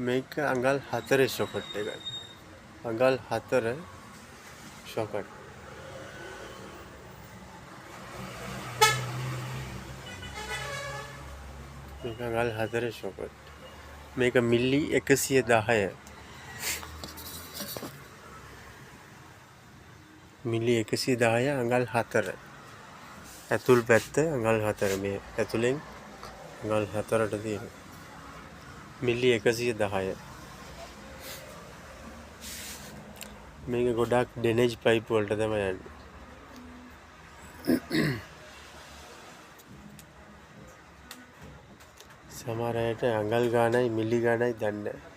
මේක අඟල් 4 සොකට් එකයි. අඟල් 4 සොකට්. මේක අඟල් 4 සොකට්. මේක මිලි 110. මිලි 110 අඟල් 4. ඇතුල් පැත්ත අඟල් 4. මේ ඇතුලෙන් අඟල් 4ට තියෙන. මිලි 110. මේක ගොඩක් ඩෙනේජ් පයිප් වලට තමයි යන්නේ. සමහර අයට අඟල් ගානයි මිලි ගානයි දන්නේ නැහැ.